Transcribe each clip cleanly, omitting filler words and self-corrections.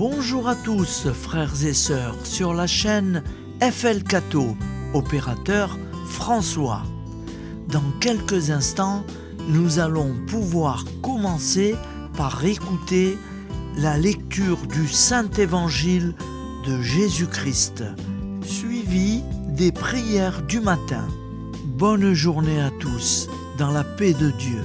Bonjour à tous, frères et sœurs, sur la chaîne FL Cato, opérateur François. Dans quelques instants, nous allons pouvoir commencer par écouter la lecture du Saint-Évangile de Jésus-Christ, suivi des prières du matin. Bonne journée à tous, dans la paix de Dieu.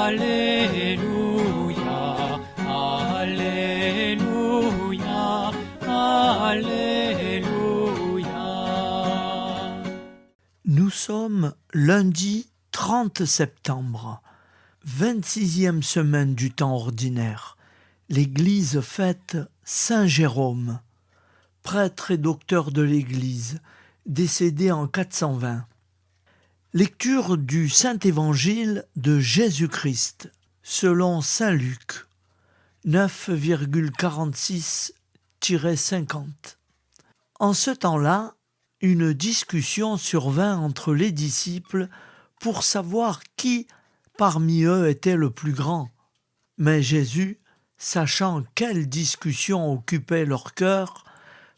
Alléluia, Alléluia, Alléluia. Nous sommes lundi 30 septembre, 26e semaine du temps ordinaire. L'Église fête Saint Jérôme, prêtre et docteur de l'Église, décédé en 420. Lecture du Saint-Évangile de Jésus-Christ, selon Saint Luc, 9,46-50. En ce temps-là, une discussion survint entre les disciples pour savoir qui parmi eux était le plus grand. Mais Jésus, sachant quelle discussion occupait leur cœur,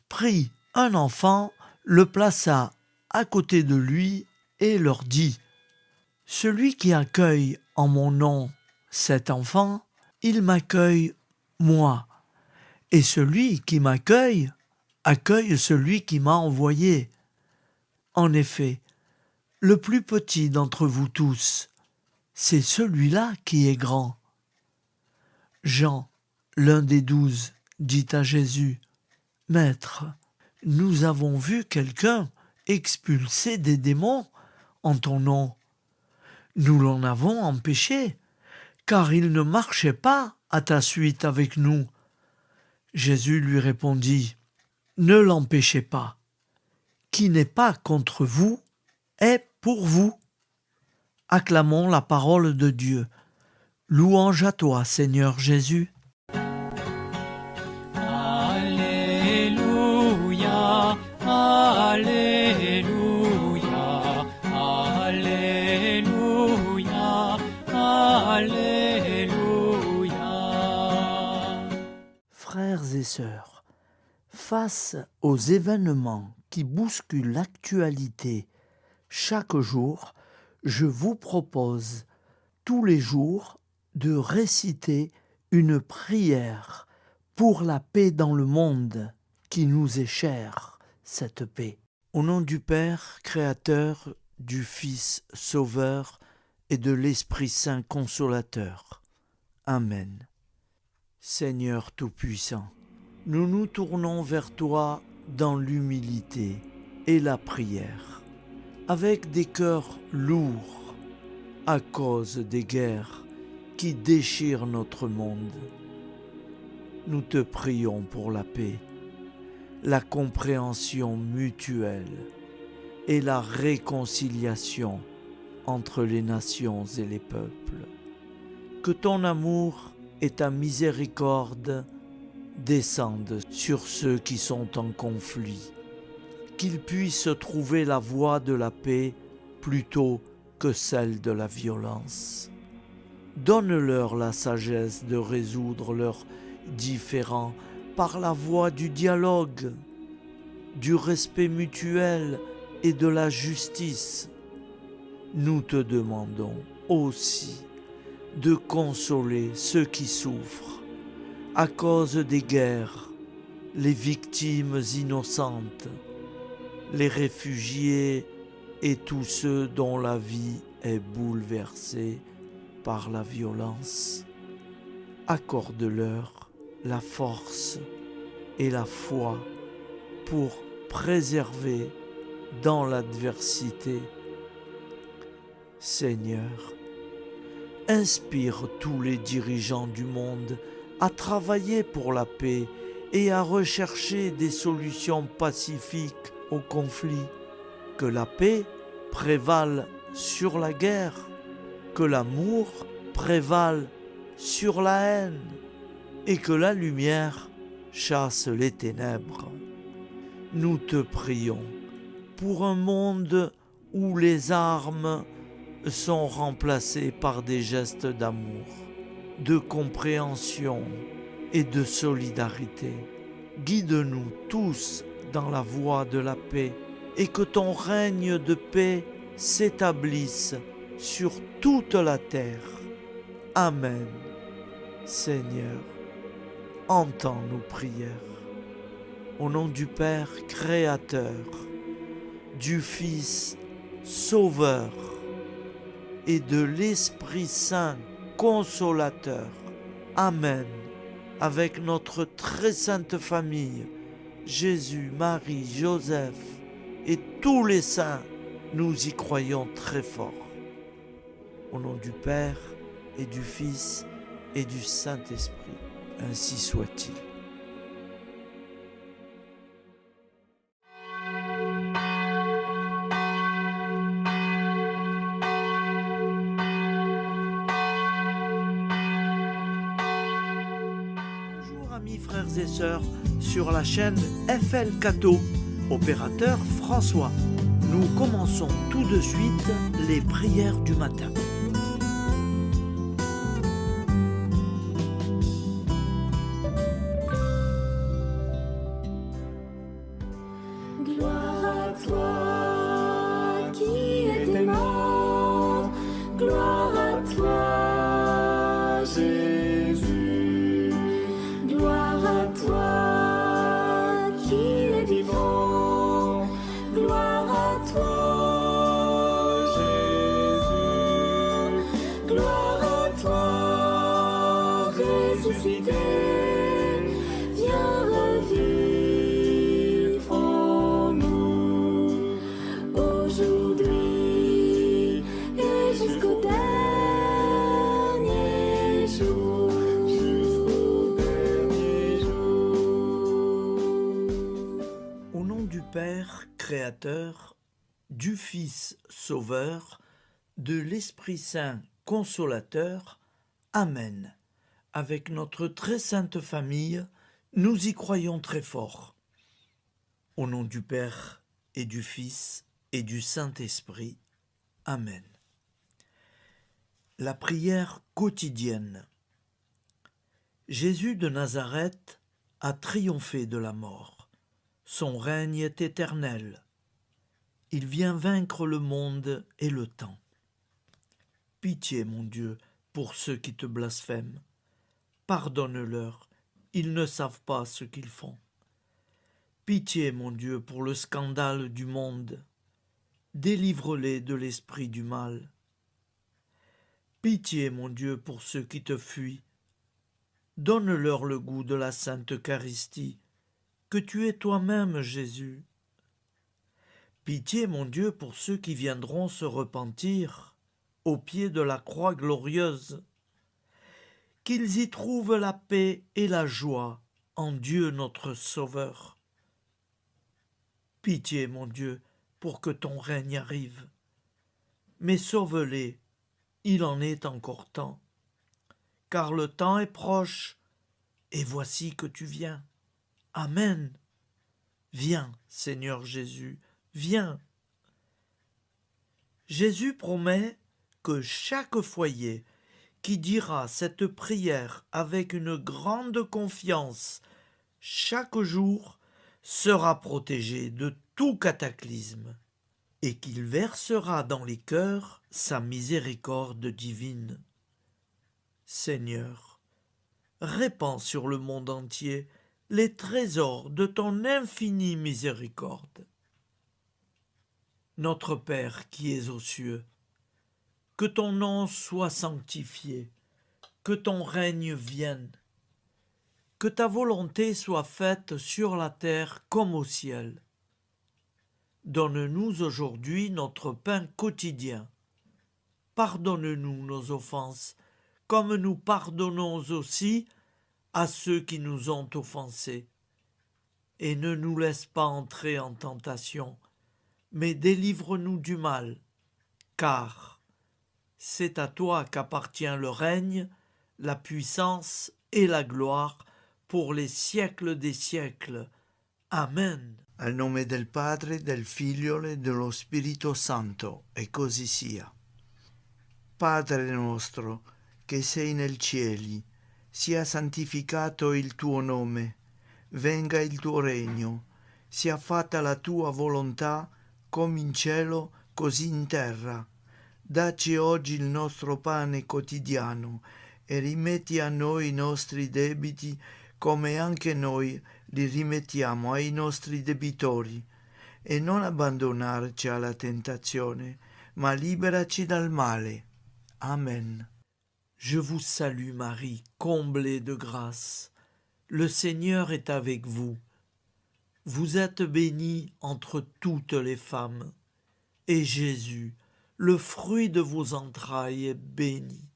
prit un enfant, le plaça à côté de lui et leur dit : « Celui qui accueille en mon nom cet enfant, il m'accueille moi. Et celui qui m'accueille, accueille celui qui m'a envoyé. En effet, le plus petit d'entre vous tous, c'est celui-là qui est grand. » Jean, l'un des 12, dit à Jésus : « Maître, nous avons vu quelqu'un expulser des démons en ton nom. Nous l'en avons empêché, car il ne marchait pas à ta suite avec nous. » Jésus lui répondit : « Ne l'empêchez pas. Qui n'est pas contre vous est pour vous. » Acclamons la parole de Dieu. Louange à toi, Seigneur Jésus. Alléluia, Alléluia, Alléluia, Alléluia. Frères et sœurs, face aux événements qui bousculent l'actualité chaque jour, je vous propose tous les jours de réciter une prière pour la paix dans le monde qui nous est chère, cette paix. Au nom du Père, Créateur, du Fils, Sauveur et de l'Esprit Saint Consolateur. Amen. Seigneur Tout-Puissant, nous nous tournons vers toi dans l'humilité et la prière, avec des cœurs lourds à cause des guerres qui déchirent notre monde. Nous te prions pour la paix, la compréhension mutuelle et la réconciliation entre les nations et les peuples. Que ton amour et ta miséricorde descendent sur ceux qui sont en conflit, qu'ils puissent trouver la voie de la paix plutôt que celle de la violence. Donne-leur la sagesse de résoudre leurs différends par la voie du dialogue, du respect mutuel et de la justice. Nous te demandons aussi de consoler ceux qui souffrent à cause des guerres, les victimes innocentes, les réfugiés et tous ceux dont la vie est bouleversée par la violence. Accorde-leur la force et la foi pour préserver dans l'adversité. Seigneur, Inspire tous les dirigeants du monde à travailler pour la paix et à rechercher des solutions pacifiques aux conflits. Que la paix prévale sur la guerre, que l'amour prévale sur la haine et que la lumière chasse les ténèbres. Nous te prions pour un monde où les armes sont remplacées par des gestes d'amour, de compréhension et de solidarité. Guide-nous tous dans la voie de la paix et que ton règne de paix s'établisse sur toute la terre. Amen. Seigneur, entends nos prières. Au nom du Père Créateur, du Fils Sauveur et de l'Esprit Saint Consolateur. Amen. Avec notre très sainte famille, Jésus, Marie, Joseph et tous les saints, nous y croyons très fort. Au nom du Père et du Fils et du Saint-Esprit, ainsi soit-il. Bonjour amis frères et sœurs sur la chaîne FL Cato, opérateur François. Nous commençons tout de suite les prières du matin. Gloire à toi qui es mort, gloire à toi Jésus, gloire à toi qui es vivant, gloire à toi Jésus, gloire à toi ressuscité, viens revivre en nous aujourd'hui et jusqu'au dernier jour. Au nom du Père Créateur, du Fils Sauveur, de l'Esprit Saint Consolateur. Amen. Avec notre très sainte famille, nous y croyons très fort. Au nom du Père et du Fils et du Saint-Esprit. Amen. La prière quotidienne. Jésus de Nazareth a triomphé de la mort. Son règne est éternel. Il vient vaincre le monde et le temps. Pitié, mon Dieu, pour ceux qui te blasphèment. Pardonne-leur, ils ne savent pas ce qu'ils font. Pitié, mon Dieu, pour le scandale du monde. Délivre-les de l'esprit du mal. Pitié, mon Dieu, pour ceux qui te fuient. Donne-leur le goût de la Sainte Eucharistie, que tu es toi-même, Jésus. Pitié, mon Dieu, pour ceux qui viendront se repentir au pied de la croix glorieuse, qu'ils y trouvent la paix et la joie en Dieu notre Sauveur. Pitié, mon Dieu, pour que ton règne arrive. Mais sauve-les, il en est encore temps, car le temps est proche, et voici que tu viens. Amen. Viens, Seigneur Jésus, viens. Jésus promet que chaque foyer qui dira cette prière avec une grande confiance chaque jour sera protégé de tout cataclysme et qu'il versera dans les cœurs sa miséricorde divine. Seigneur, répands sur le monde entier les trésors de ton infinie miséricorde. Notre Père qui es aux cieux, que ton nom soit sanctifié, que ton règne vienne, que ta volonté soit faite sur la terre comme au ciel. Donne-nous aujourd'hui notre pain quotidien. pardonne-nous nos offenses, comme nous pardonnons aussi à ceux qui nous ont offensés. Et ne nous laisse pas entrer en tentation, mais délivre-nous du mal, car c'est à toi qu'appartient le règne, la puissance et la gloire pour les siècles des siècles. Amen. Al nome del Padre, del Figlio e dello Spirito Santo, e così sia. Padre nostro, che sei nel cieli, sia santificato il tuo nome, venga il tuo regno, sia fatta la tua volontà, come in cielo, così in terra. Dacci oggi il nostro pane quotidiano e rimetti a noi i nostri debiti, come anche noi li rimettiamo ai nostri debitori, e non abbandonarci alla tentazione, ma liberaci dal male. Amen. Je vous salue Marie, comblée de grâce. Le Seigneur est avec vous. Vous êtes bénie entre toutes les femmes, et Jésus, le fruit de vos entrailles, est béni.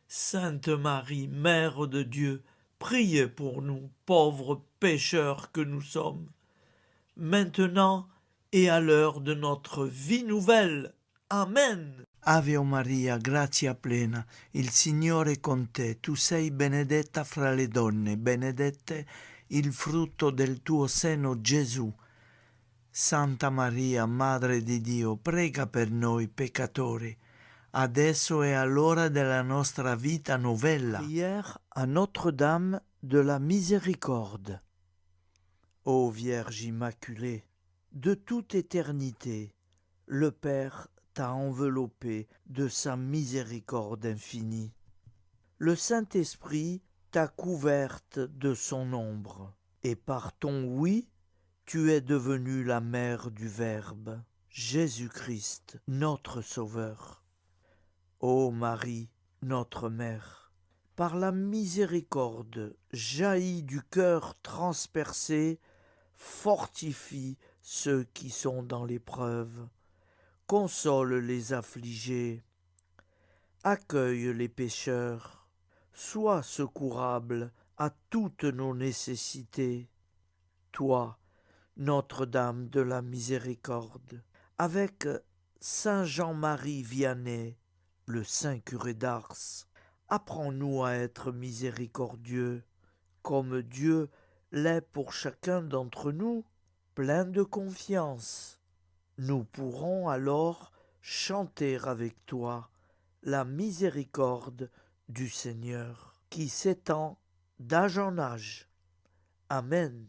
Sainte Marie, Mère de Dieu, priez pour nous, pauvres pécheurs que nous sommes, maintenant et à l'heure de notre vie nouvelle. Amen. Ave Maria, grazia plena, il Signore è con te, tu sei benedetta fra le donne, benedetto il frutto del tuo seno, Gesù. Santa Maria, Madre di Dio, prega per noi peccatori, adesso e all'ora della nostra vita novella. Prière à Notre-Dame de la Miséricorde. Ô Vierge Immaculée, de toute éternité, le Père t'a enveloppé de sa miséricorde infinie. Le Saint-Esprit t'a couverte de son ombre, et par ton oui, tu es devenue la mère du Verbe, Jésus-Christ, notre Sauveur. Ô Marie, notre Mère, par la miséricorde jaillie du cœur transpercé, fortifie ceux qui sont dans l'épreuve, console les affligés, accueille les pécheurs, sois secourable à toutes nos nécessités. Toi, Notre-Dame de la Miséricorde, avec Saint Jean-Marie Vianney, le Saint curé d'Ars, apprends-nous à être miséricordieux, comme Dieu l'est pour chacun d'entre nous, plein de confiance. Nous pourrons alors chanter avec toi la miséricorde du Seigneur, qui s'étend d'âge en âge. Amen.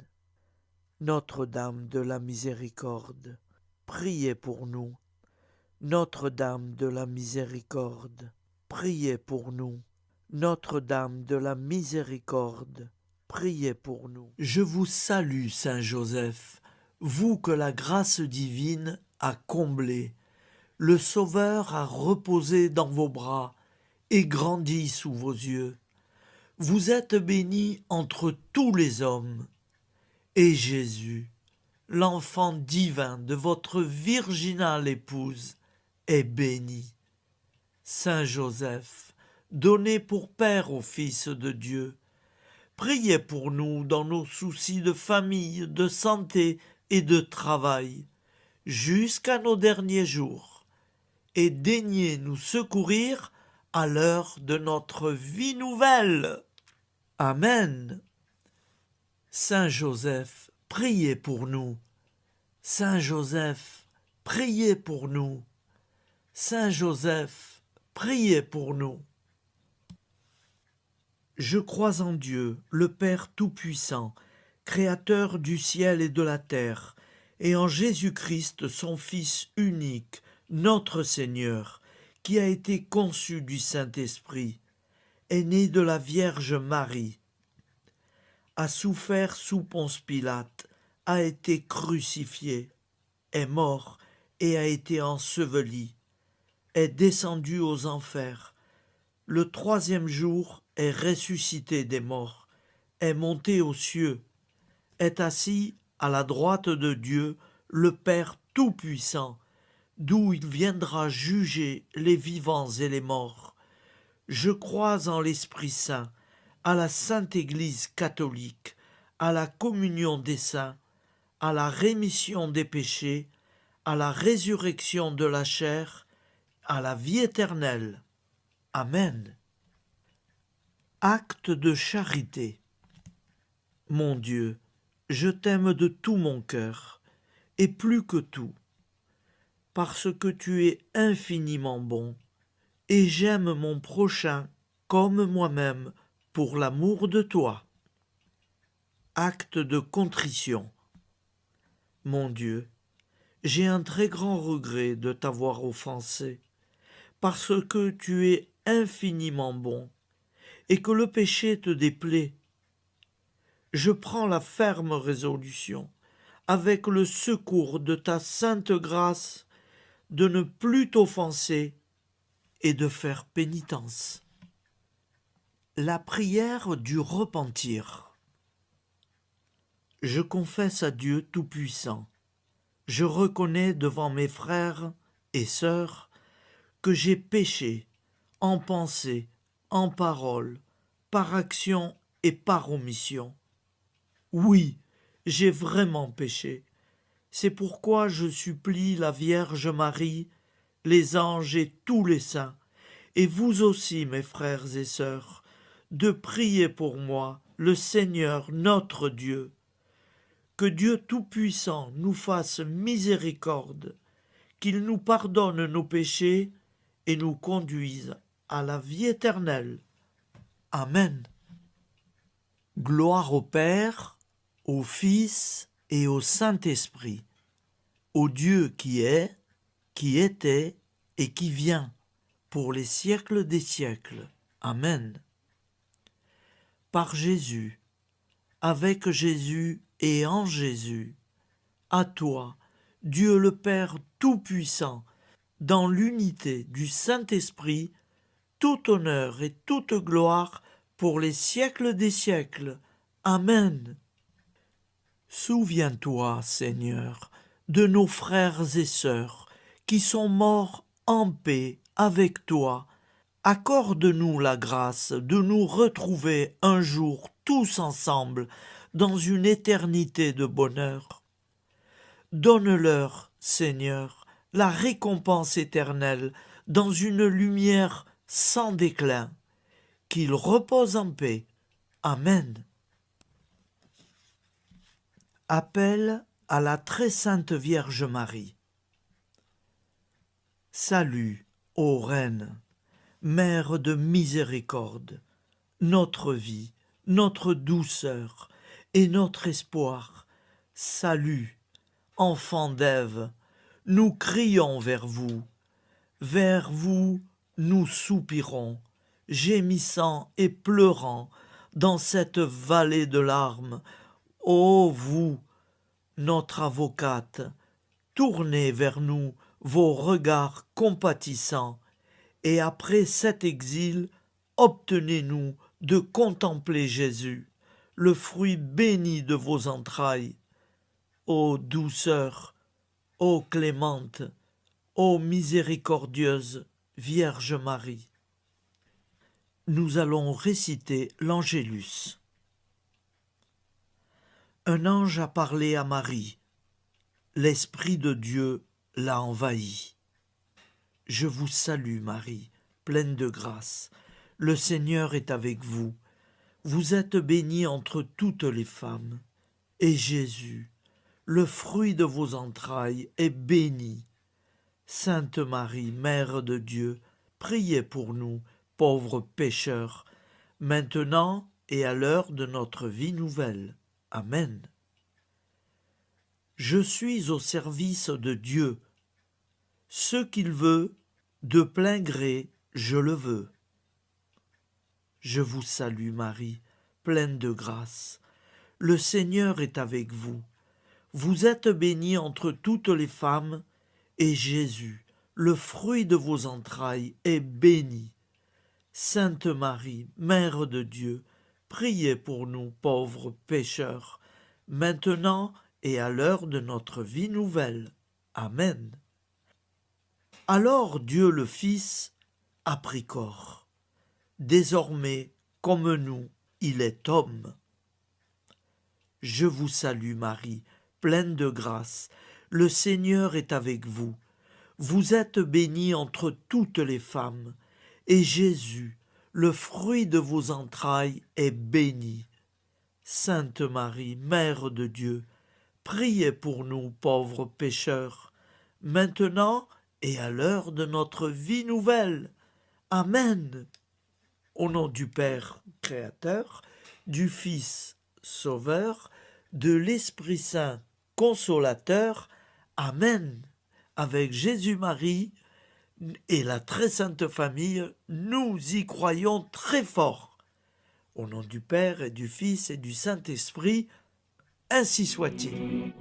Notre-Dame de la Miséricorde, priez pour nous. Notre-Dame de la Miséricorde, priez pour nous. Notre-Dame de la Miséricorde, priez pour nous. Je vous salue, Saint Joseph, vous que la grâce divine a comblé. Le Sauveur a reposé dans vos bras et grandi sous vos yeux. Vous êtes bénie entre tous les hommes. Et Jésus, l'enfant divin de votre virginale épouse, est béni. Saint Joseph, donné pour Père au Fils de Dieu, priez pour nous dans nos soucis de famille, de santé et de travail, jusqu'à nos derniers jours, et daignez nous secourir à l'heure de notre vie nouvelle. Amen. Saint Joseph, priez pour nous. Saint Joseph, priez pour nous. Saint Joseph, priez pour nous. Je crois en Dieu, le Père Tout-Puissant, Créateur du ciel et de la terre, et en Jésus-Christ, son Fils unique, notre Seigneur, qui a été conçu du Saint-Esprit, est né de la Vierge Marie, a souffert sous Ponce Pilate, a été crucifié, est mort et a été enseveli, est descendu aux enfers, le troisième jour est ressuscité des morts, est monté aux cieux, est assis à la droite de Dieu, le Père Tout-Puissant, d'où il viendra juger les vivants et les morts. Je crois en l'Esprit Saint, à la Sainte Église catholique, à la communion des saints, à la rémission des péchés, à la résurrection de la chair, à la vie éternelle. Amen. Acte de charité. Mon Dieu, je t'aime de tout mon cœur, et plus que tout, parce que tu es infiniment bon, et j'aime mon prochain comme moi-même pour l'amour de toi. Acte de contrition. Mon Dieu, j'ai un très grand regret de t'avoir offensé, parce que tu es infiniment bon, et que le péché te déplaît. Je prends la ferme résolution, avec le secours de ta sainte grâce, de ne plus t'offenser et de faire pénitence. La prière du repentir. Je confesse à Dieu Tout-Puissant. Je reconnais devant mes frères et sœurs que j'ai péché en pensée, en parole, par action et par omission. Oui, j'ai vraiment péché. C'est pourquoi je supplie la Vierge Marie, les anges et tous les saints, et vous aussi, mes frères et sœurs, de prier pour moi, le Seigneur notre Dieu. Que Dieu Tout-Puissant nous fasse miséricorde, qu'il nous pardonne nos péchés et nous conduise à la vie éternelle. Amen. Gloire au Père, au Fils et au Saint-Esprit, au Dieu qui est, qui était et qui vient, pour les siècles des siècles. Amen. Par Jésus, avec Jésus et en Jésus, à toi, Dieu le Père Tout-Puissant, dans l'unité du Saint-Esprit, tout honneur et toute gloire pour les siècles des siècles. Amen. Souviens-toi, Seigneur, de nos frères et sœurs qui sont morts en paix avec toi. Accorde-nous la grâce de nous retrouver un jour tous ensemble dans une éternité de bonheur. Donne-leur, Seigneur, la récompense éternelle dans une lumière sans déclin. Qu'ils reposent en paix. Amen. Appel à la très sainte Vierge Marie. Salut, ô Reine, Mère de miséricorde, notre vie, notre douceur et notre espoir. Salut, enfant d'Ève, nous crions vers vous. Vers vous, nous soupirons, gémissant et pleurant dans cette vallée de larmes. Ô vous, notre avocate, tournez vers nous vos regards compatissants, et après cet exil, obtenez-nous de contempler Jésus, le fruit béni de vos entrailles. Ô douceur, ô clémente, ô miséricordieuse Vierge Marie. Nous allons réciter l'Angélus. Un ange a parlé à Marie. L'Esprit de Dieu l'a envahie. Je vous salue, Marie, pleine de grâce. Le Seigneur est avec vous. Vous êtes bénie entre toutes les femmes. Et Jésus, le fruit de vos entrailles, est béni. Sainte Marie, Mère de Dieu, priez pour nous, pauvres pécheurs, maintenant et à l'heure de notre vie nouvelle. Amen. Je suis au service de Dieu. Ce qu'il veut, de plein gré, je le veux. Je vous salue, Marie, pleine de grâce. Le Seigneur est avec vous. Vous êtes bénie entre toutes les femmes, et Jésus, le fruit de vos entrailles, est béni. Sainte Marie, Mère de Dieu, priez pour nous pauvres pécheurs, maintenant et à l'heure de notre vie nouvelle. Amen. Alors Dieu le Fils a pris corps. Désormais, comme nous, il est homme. Je vous salue Marie, pleine de grâce. Le Seigneur est avec vous. Vous êtes bénie entre toutes les femmes, et Jésus, le fruit de vos entrailles, est béni. Sainte Marie, Mère de Dieu, priez pour nous pauvres pécheurs, maintenant et à l'heure de notre vie nouvelle. Amen. Au nom du Père Créateur, du Fils Sauveur, de l'Esprit Saint Consolateur. Amen. Avec Jésus-Marie et la très sainte famille, nous y croyons très fort. Au nom du Père et du Fils et du Saint-Esprit, ainsi soit-il.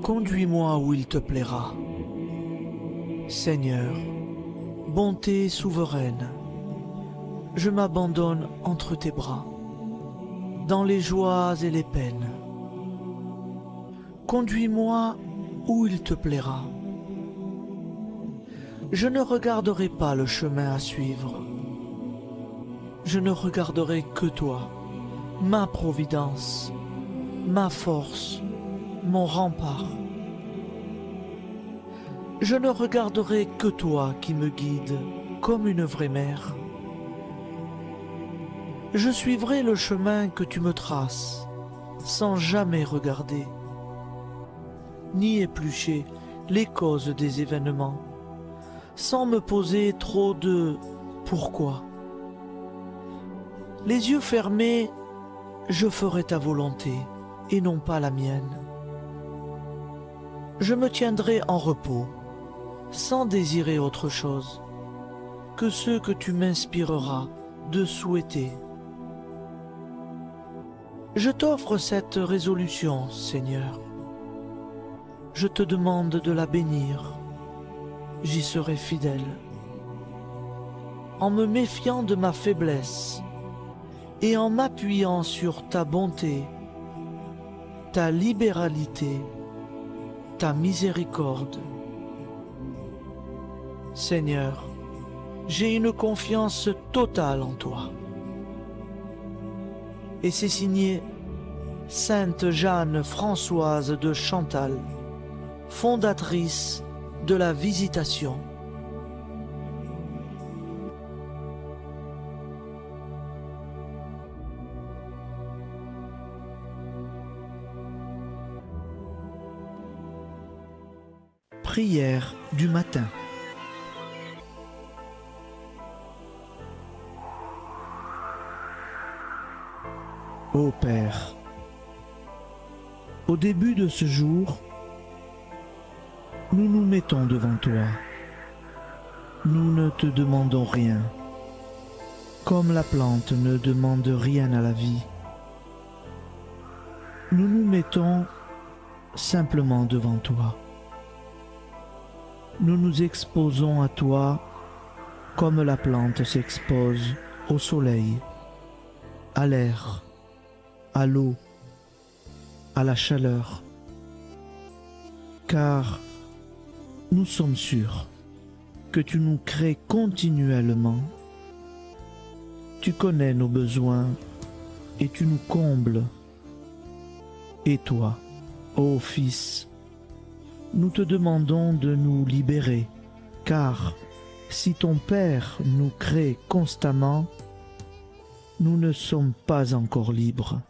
Conduis-moi où il te plaira. Seigneur, bonté souveraine, je m'abandonne entre tes bras, dans les joies et les peines. Conduis-moi où il te plaira. Je ne regarderai pas le chemin à suivre. Je ne regarderai que toi, ma providence, ma force, mon rempart. Je ne regarderai que toi qui me guides comme une vraie mère. Je suivrai le chemin que tu me traces, sans jamais regarder, ni éplucher les causes des événements, sans me poser trop de pourquoi. Les yeux fermés, je ferai ta volonté et non pas la mienne. Je me tiendrai en repos, sans désirer autre chose que ce que tu m'inspireras de souhaiter. Je t'offre cette résolution, Seigneur. Je te demande de la bénir. J'y serai fidèle. En me méfiant de ma faiblesse et en m'appuyant sur ta bonté, ta libéralité, ta miséricorde. Seigneur, j'ai une confiance totale en toi. Et c'est signé Sainte Jeanne Françoise de Chantal, fondatrice de la Visitation. Prière du matin. Ô Père, au début de ce jour, nous nous mettons devant toi. Nous ne te demandons rien, comme la plante ne demande rien à la vie. Nous nous mettons simplement devant toi. Nous nous exposons à toi comme la plante s'expose au soleil, à l'air, à l'eau, à la chaleur, car nous sommes sûrs que tu nous crées continuellement. Tu connais nos besoins et tu nous combles. Et toi, ô Fils, nous te demandons de nous libérer, car si ton Père nous crée constamment, nous ne sommes pas encore libres.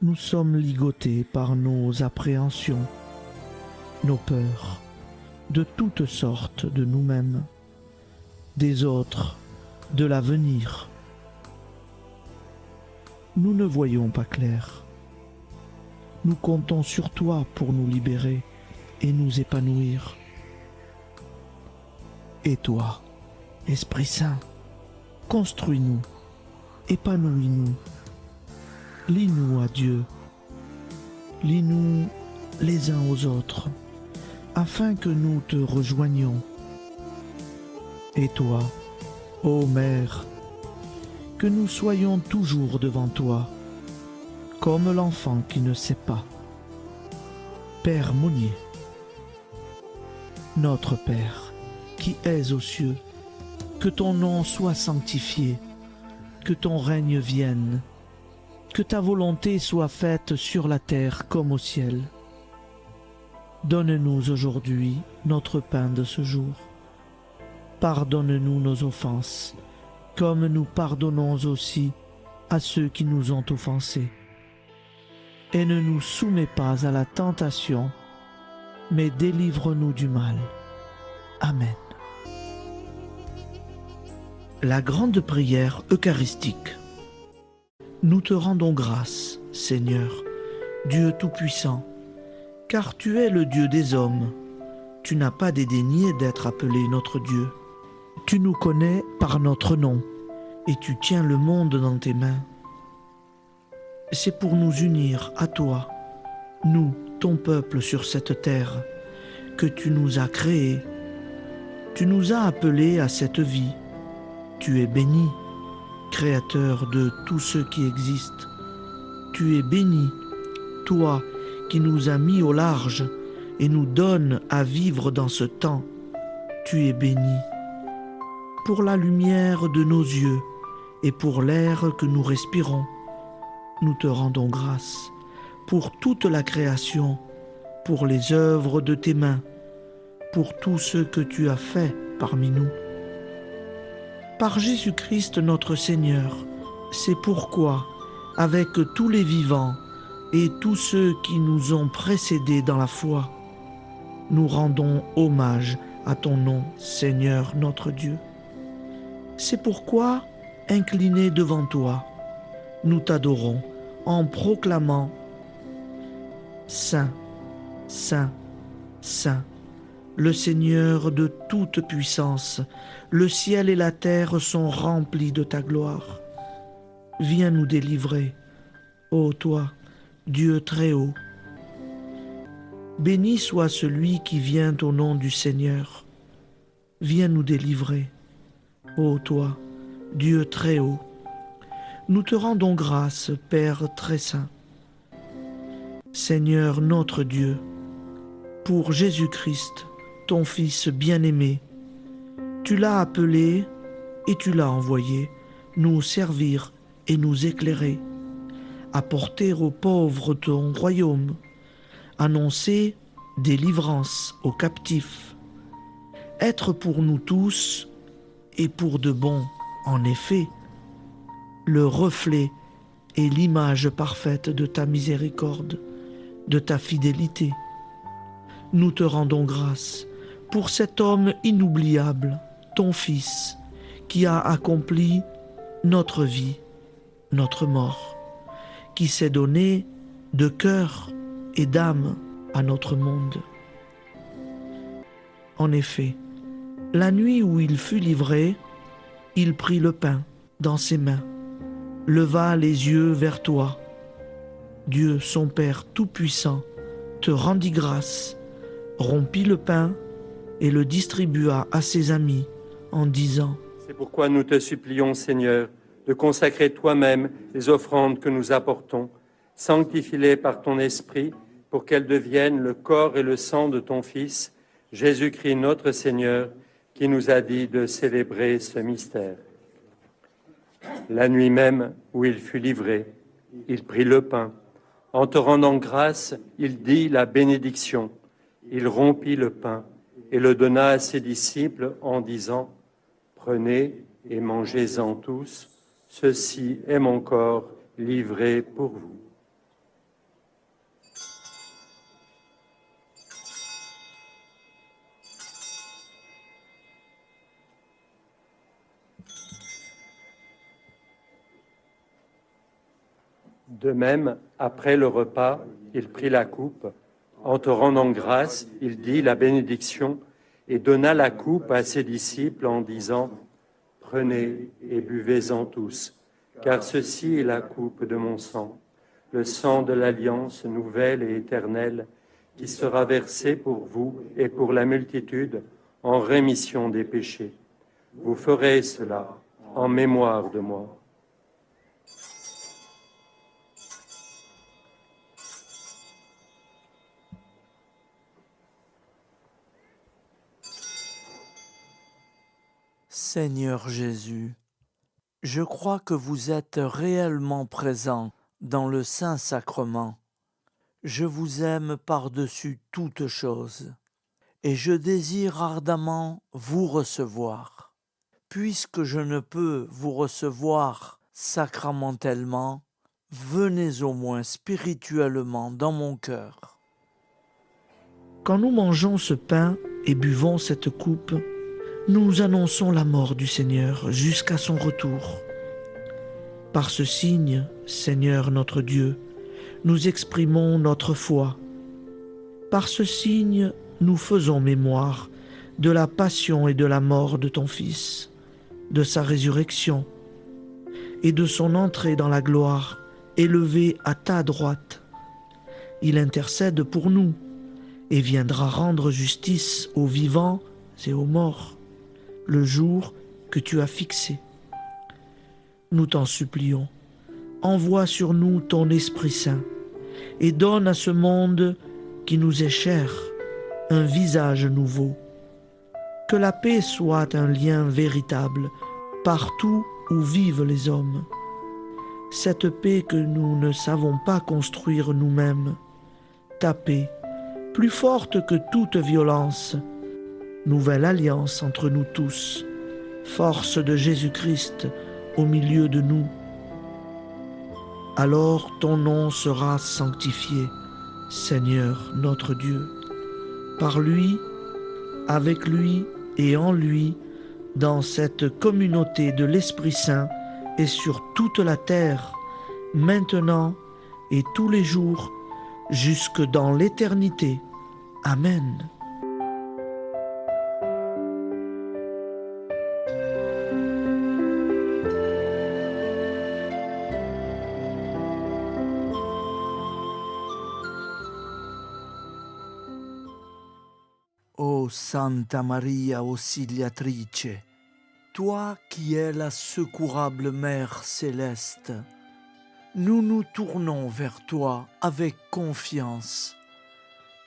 Nous sommes ligotés par nos appréhensions, nos peurs, de toutes sortes de nous-mêmes, des autres, de l'avenir. Nous ne voyons pas clair. Nous comptons sur toi pour nous libérer et nous épanouir. Et toi, Esprit Saint, construis-nous, épanouis-nous, lie-nous à Dieu, lie-nous les uns aux autres, afin que nous te rejoignions. Et toi, Ô Mère, que nous soyons toujours devant toi, comme l'enfant qui ne sait pas. Père Monnier, notre Père, qui es aux cieux, que ton nom soit sanctifié, que ton règne vienne, que ta volonté soit faite sur la terre comme au ciel. Donne-nous aujourd'hui notre pain de ce jour. Pardonne-nous nos offenses, comme nous pardonnons aussi à ceux qui nous ont offensés. Et ne nous soumets pas à la tentation, mais délivre-nous du mal. Amen. La grande prière eucharistique. Nous te rendons grâce, Seigneur, Dieu Tout-Puissant, car tu es le Dieu des hommes. Tu n'as pas dédaigné d'être appelé notre Dieu. Tu nous connais par notre nom, et tu tiens le monde dans tes mains. C'est pour nous unir à toi, nous, ton peuple sur cette terre, que tu nous as créés. Tu nous as appelés à cette vie. Tu es béni, Créateur de tout ce qui existe. Tu es béni, toi qui nous as mis au large et nous donnes à vivre dans ce temps. Tu es béni. Pour la lumière de nos yeux et pour l'air que nous respirons, nous te rendons grâce. Pour toute la création, pour les œuvres de tes mains, pour tout ce que tu as fait parmi nous. Par Jésus-Christ notre Seigneur, c'est pourquoi, avec tous les vivants et tous ceux qui nous ont précédés dans la foi, nous rendons hommage à ton nom, Seigneur notre Dieu. C'est pourquoi, inclinés devant toi, nous t'adorons en proclamant « Saint, Saint, Saint ». Le Seigneur de toute puissance, le ciel et la terre sont remplis de ta gloire. Viens nous délivrer, ô toi, Dieu très haut. Béni soit celui qui vient au nom du Seigneur. Viens nous délivrer, ô toi, Dieu très haut. Nous te rendons grâce, Père très saint. Seigneur notre Dieu, pour Jésus-Christ, ton Fils bien-aimé, tu l'as appelé et tu l'as envoyé nous servir et nous éclairer, apporter aux pauvres ton royaume, annoncer délivrance aux captifs, être pour nous tous et pour de bon, en effet, le reflet et l'image parfaite de ta miséricorde, de ta fidélité. Nous te rendons grâce pour cet homme inoubliable, ton Fils, qui a accompli notre vie, notre mort, qui s'est donné de cœur et d'âme à notre monde. En effet, la nuit où il fut livré, il prit le pain dans ses mains, leva les yeux vers toi. Dieu, son Père tout-puissant, te rendit grâce, rompit le pain et le distribua à ses amis en disant « C'est pourquoi nous te supplions, Seigneur, de consacrer toi-même les offrandes que nous apportons, sanctifie-les par ton Esprit, pour qu'elles deviennent le corps et le sang de ton Fils, Jésus-Christ notre Seigneur, qui nous a dit de célébrer ce mystère. La nuit même où il fut livré, il prit le pain. En te rendant grâce, il dit la bénédiction. Il rompit le pain et le donna à ses disciples en disant « Prenez et mangez-en tous, ceci est mon corps livré pour vous. » De même, après le repas, il prit la coupe. En te rendant grâce, il dit la bénédiction et donna la coupe à ses disciples en disant « Prenez et buvez-en tous, car ceci est la coupe de mon sang, le sang de l'alliance nouvelle et éternelle, qui sera versé pour vous et pour la multitude en rémission des péchés. Vous ferez cela en mémoire de moi. Seigneur Jésus, je crois que vous êtes réellement présent dans le Saint-Sacrement. Je vous aime par-dessus toute chose et je désire ardemment vous recevoir. Puisque je ne peux vous recevoir sacramentellement, venez au moins spirituellement dans mon cœur. Quand nous mangeons ce pain et buvons cette coupe, nous annonçons la mort du Seigneur jusqu'à son retour. Par ce signe, Seigneur notre Dieu, nous exprimons notre foi. Par ce signe, nous faisons mémoire de la passion et de la mort de ton Fils, de sa résurrection et de son entrée dans la gloire, élevé à ta droite. Il intercède pour nous et viendra rendre justice aux vivants et aux morts, le jour que tu as fixé. Nous t'en supplions, envoie sur nous ton Esprit Saint et donne à ce monde qui nous est cher un visage nouveau. Que la paix soit un lien véritable partout où vivent les hommes. Cette paix que nous ne savons pas construire nous-mêmes. Ta paix, plus forte que toute violence. Nouvelle alliance entre nous tous. Force de Jésus-Christ au milieu de nous. Alors ton nom sera sanctifié, Seigneur notre Dieu. Par lui, avec lui et en lui, dans cette communauté de l'Esprit Saint et sur toute la terre, maintenant et tous les jours, jusque dans l'éternité. Amen. Ô Santa Maria Auxiliatrice, toi qui es la secourable Mère céleste, nous nous tournons vers toi avec confiance,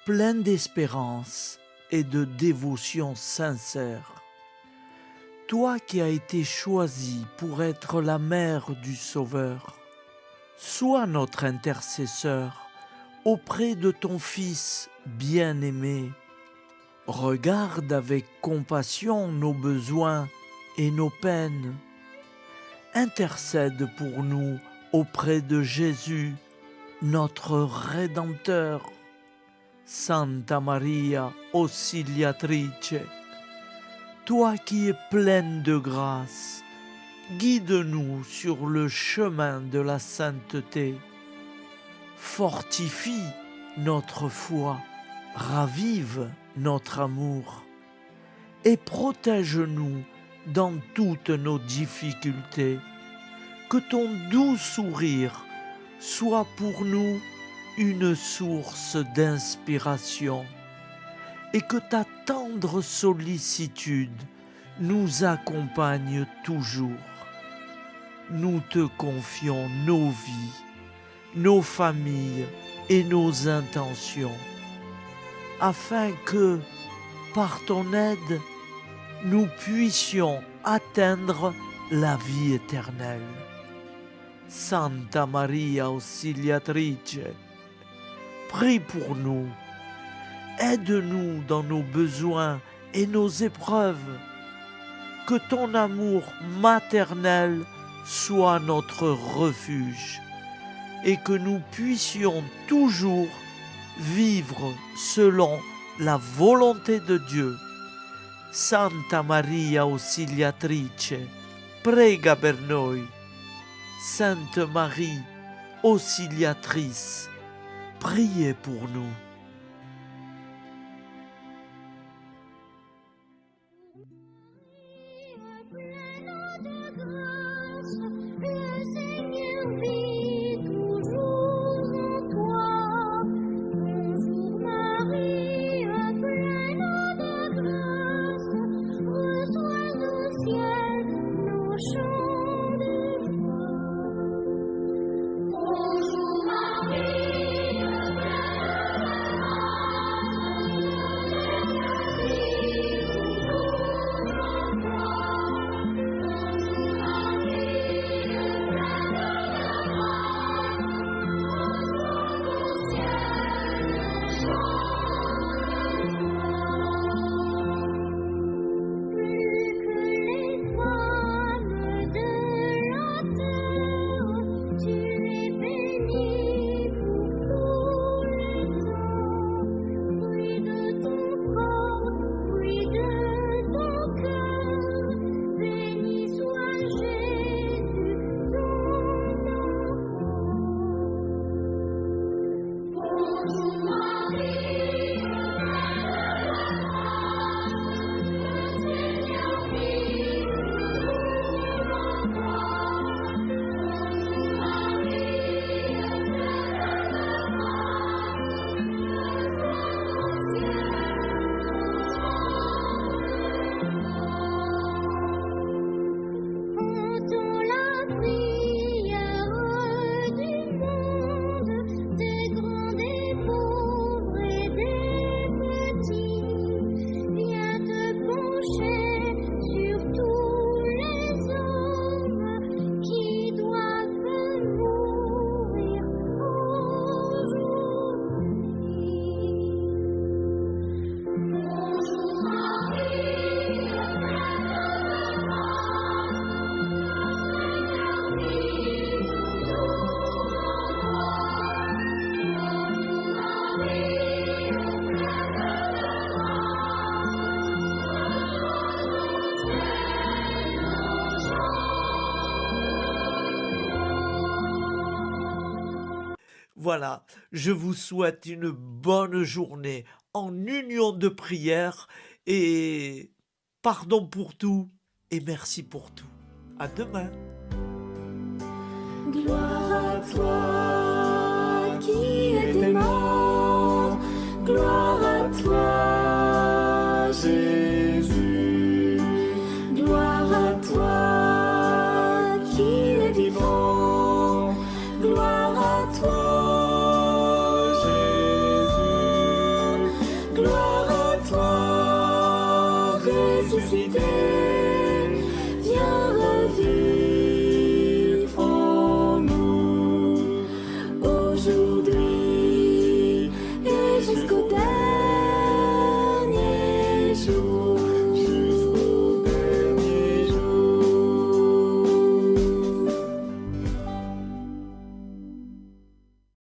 plein d'espérance et de dévotion sincère. Toi qui as été choisie pour être la mère du Sauveur, sois notre intercesseur auprès de ton Fils bien-aimé. Regarde avec compassion nos besoins et nos peines. Intercède pour nous auprès de Jésus, notre Rédempteur. Santa Maria Auxiliatrice, toi qui es pleine de grâce, guide-nous sur le chemin de la sainteté. Fortifie notre foi, ravive notre amour et protège-nous dans toutes nos difficultés. Que ton doux sourire soit pour nous une source d'inspiration et que ta tendre sollicitude nous accompagne toujours. Nous te confions nos vies, nos familles et nos intentions, afin que, par ton aide, nous puissions atteindre la vie éternelle. Santa Maria Auxiliatrice, prie pour nous, aide-nous dans nos besoins et nos épreuves, que ton amour maternel soit notre refuge et que nous puissions toujours vivre selon la volonté de Dieu. Santa Maria Auxiliatrice, prega per noi. Sainte Marie, Auxiliatrice, priez pour nous. Ciel. Voilà, je vous souhaite une bonne journée en union de prière et pardon pour tout et merci pour tout. À demain. Gloire à toi qui es aimant, gloire à toi Jésus, gloire à toi qui es vivant, gloire à toi Jésus, gloire à toi ressuscité.